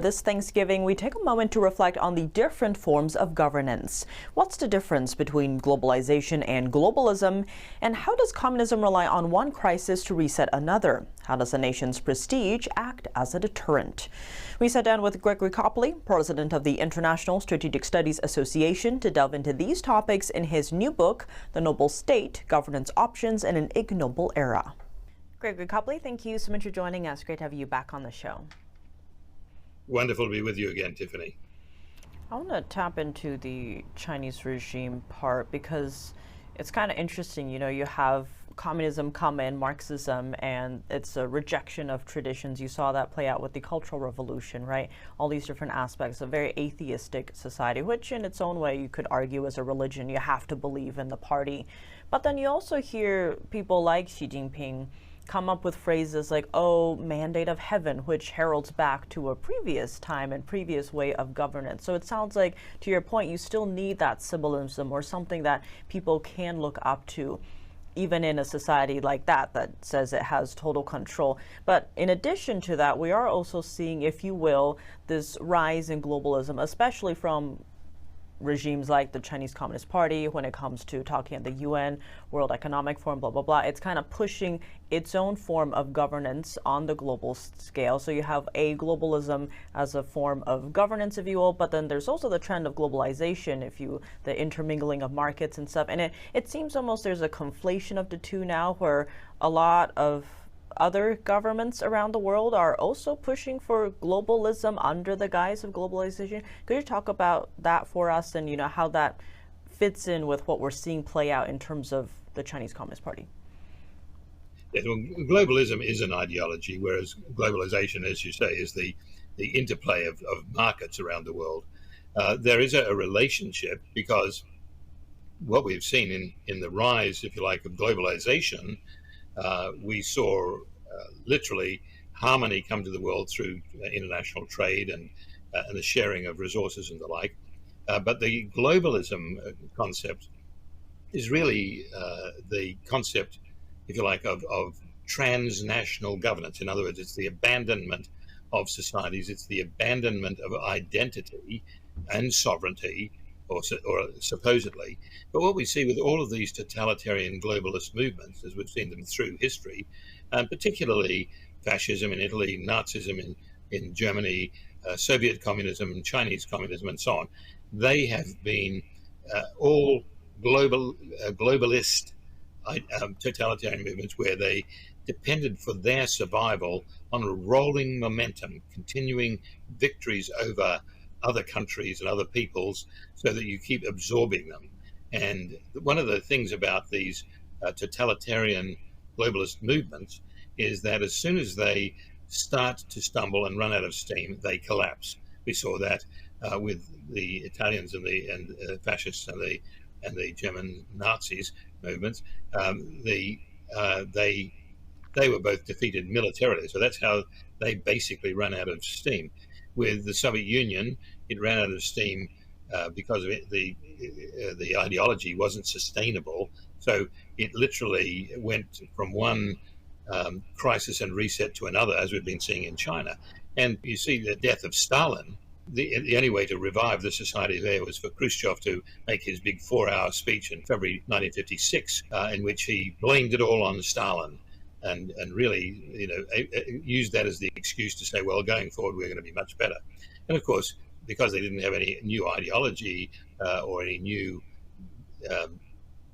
This Thanksgiving, we take a moment to reflect on the different forms of governance. What's the difference between globalization and globalism? And how does communism rely on one crisis to reset another? How does a nation's prestige act as a deterrent? We sat down with Gregory Copley, president of the International Strategic Studies Association, to delve into these topics in his new book, The Noble State, Governance Options in an Ignoble Era. Gregory Copley, thank you so much for joining us. Great to have you back on the show. Wonderful to be with you again, Tiffany. I want to tap into the Chinese regime part because it's kind of interesting. You know, you have communism come in, Marxism, and it's a rejection of traditions. You saw that play out with the Cultural Revolution, right? All these different aspects, a very atheistic society, which in its own way you could argue is a religion. You have to believe in the party. But then you also hear people like Xi Jinping come up with phrases like, oh, mandate of heaven, which heralds back to a previous time and previous way of governance. So it sounds like, to your point, you still need that symbolism or something that people can look up to, even in a society like that says it has total control. But in addition to that, we are also seeing, if you will, this rise in globalism, especially from regimes like the Chinese Communist Party when it comes to talking at the UN, World Economic Forum, blah, blah, blah. It's kind of pushing its own form of governance on the global scale. So you have a globalism as a form of governance, if you will, but then there's also the trend of globalization, the intermingling of markets and stuff. And it seems almost there's a conflation of the two now, where a lot of other governments around the world are also pushing for globalism under the guise of globalization. Could you talk about that for us and, you know, how that fits in with what we're seeing play out in terms of the Chinese Communist Party? Yeah, well, globalism is an ideology, whereas globalization, as you say, is the interplay of markets around the world. There is a relationship, because what we've seen in the rise, if you like, of globalization, we saw literally harmony come to the world through international trade and the sharing of resources and the like. But the globalism concept is really the concept, if you like, of transnational governance. In other words, it's the abandonment of societies, it's the abandonment of identity and sovereignty, or supposedly. But what we see with all of these totalitarian globalist movements, as we've seen them through history, and particularly fascism in Italy, Nazism in Germany, Soviet communism and Chinese communism and so on, they have been all globalist totalitarian movements where they depended for their survival on a rolling momentum, continuing victories over other countries and other peoples, so that you keep absorbing them. And one of the things about these totalitarian globalist movements is that as soon as they start to stumble and run out of steam, they collapse. We saw that with the Italians and the fascists and the German Nazis movements. They were both defeated militarily, so that's how they basically run out of steam. With the Soviet Union, it ran out of steam because of the ideology wasn't sustainable. So it literally went from one crisis and reset to another, as we've been seeing in China. And you see the death of Stalin. The only way to revive the society there was for Khrushchev to make his big 4-hour speech in February 1956, in which he blamed it all on Stalin. And really, you know, used that as the excuse to say, well, going forward, we're going to be much better. And of course, because they didn't have any new ideology or any new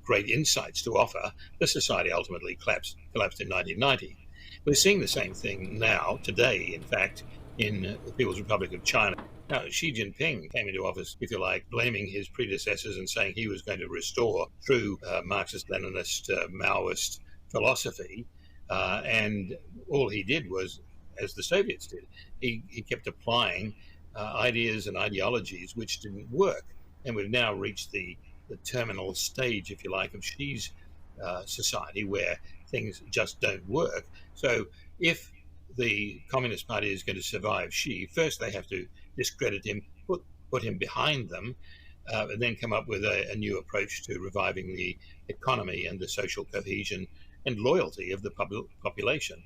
great insights to offer, the society ultimately collapsed in 1990. We're seeing the same thing now, today, in fact, in the People's Republic of China. Now, Xi Jinping came into office, if you like, blaming his predecessors and saying he was going to restore true Marxist-Leninist, Maoist philosophy. And all he did was, as the Soviets did, he kept applying ideas and ideologies which didn't work. And we've now reached the terminal stage, if you like, of Xi's society, where things just don't work. So if the Communist Party is going to survive Xi, first they have to discredit him, put him behind them, and then come up with a new approach to reviving the economy and the social cohesion and loyalty of the population.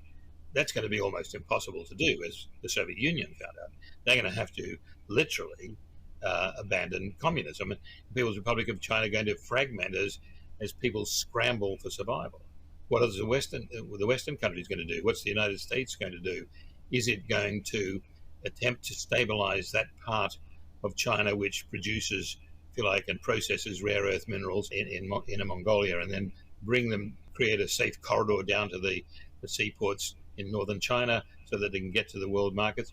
that's going to be almost impossible to do, as the Soviet Union found out. They're going to have to literally abandon communism. And the People's Republic of China are going to fragment as people scramble for survival. What is the Western countries going to do? What's the United States going to do? Is it going to attempt to stabilize that part of China which produces, if you like, and processes rare earth minerals in Mongolia, and then create a safe corridor down to the seaports in northern China so that they can get to the world markets?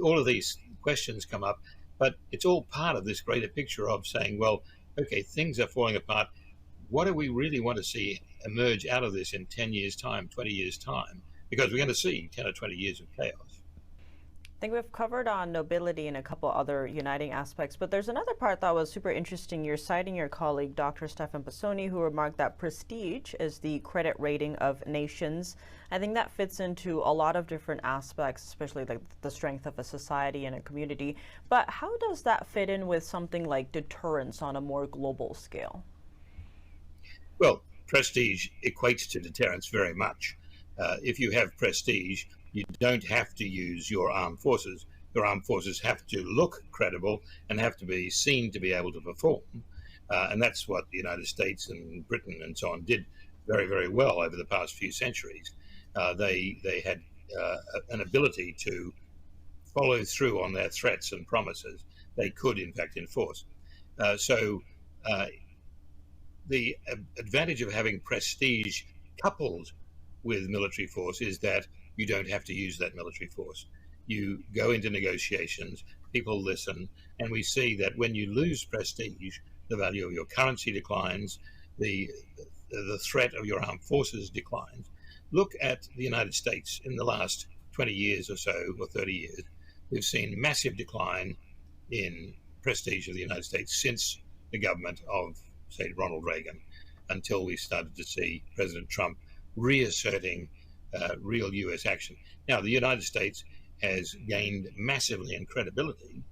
All of these questions come up, but it's all part of this greater picture of saying, well, okay, things are falling apart. What do we really want to see emerge out of this in 10 years' time, 20 years' time? Because we're going to see 10 or 20 years of chaos. I think we've covered on nobility and a couple other uniting aspects, but there's another part that was super interesting. You're citing your colleague, Dr. Stefan Passoni, who remarked that prestige is the credit rating of nations. I think that fits into a lot of different aspects, especially like the strength of a society and a community. But how does that fit in with something like deterrence on a more global scale? Well, prestige equates to deterrence very much. If you have prestige, you don't have to use your armed forces. Your armed forces have to look credible and have to be seen to be able to perform. And that's what the United States and Britain and so on did very, very well over the past few centuries. They had an ability to follow through on their threats and promises. They could, in fact, enforce. So the advantage of having prestige coupled with military force is that you don't have to use that military force. You go into negotiations, people listen, and we see that when you lose prestige, the value of your currency declines, the threat of your armed forces declines. Look at the United States in the last 20 years or so, or 30 years. We've seen massive decline in prestige of the United States since the government of, say, Ronald Reagan, until we started to see President Trump reasserting real US action. Now, the United States has gained massively in credibility,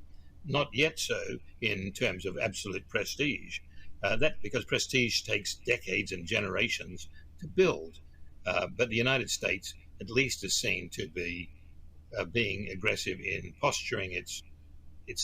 not yet so in terms of absolute prestige. That because prestige takes decades and generations to build. But the United States at least is seen to be being aggressive in posturing its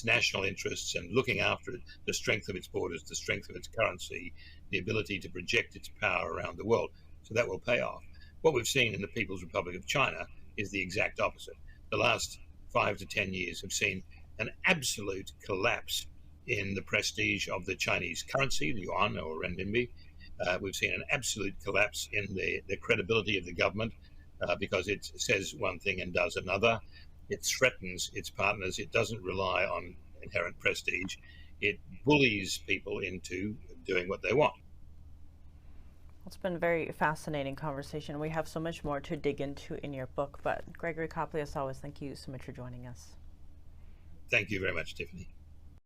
national interests and looking after it, the strength of its borders, the strength of its currency, the ability to project its power around the world. So that will pay off. What we've seen in the People's Republic of China is the exact opposite. The last 5 to 10 years have seen an absolute collapse in the prestige of the Chinese currency, the yuan or renminbi. We've seen an absolute collapse in the credibility of the government because it says one thing and does another. It threatens its partners. It doesn't rely on inherent prestige. It bullies people into doing what they want. It's been a very fascinating conversation. We have so much more to dig into in your book, but Gregory Copley, as always, thank you so much for joining us. Thank you very much, Tiffany.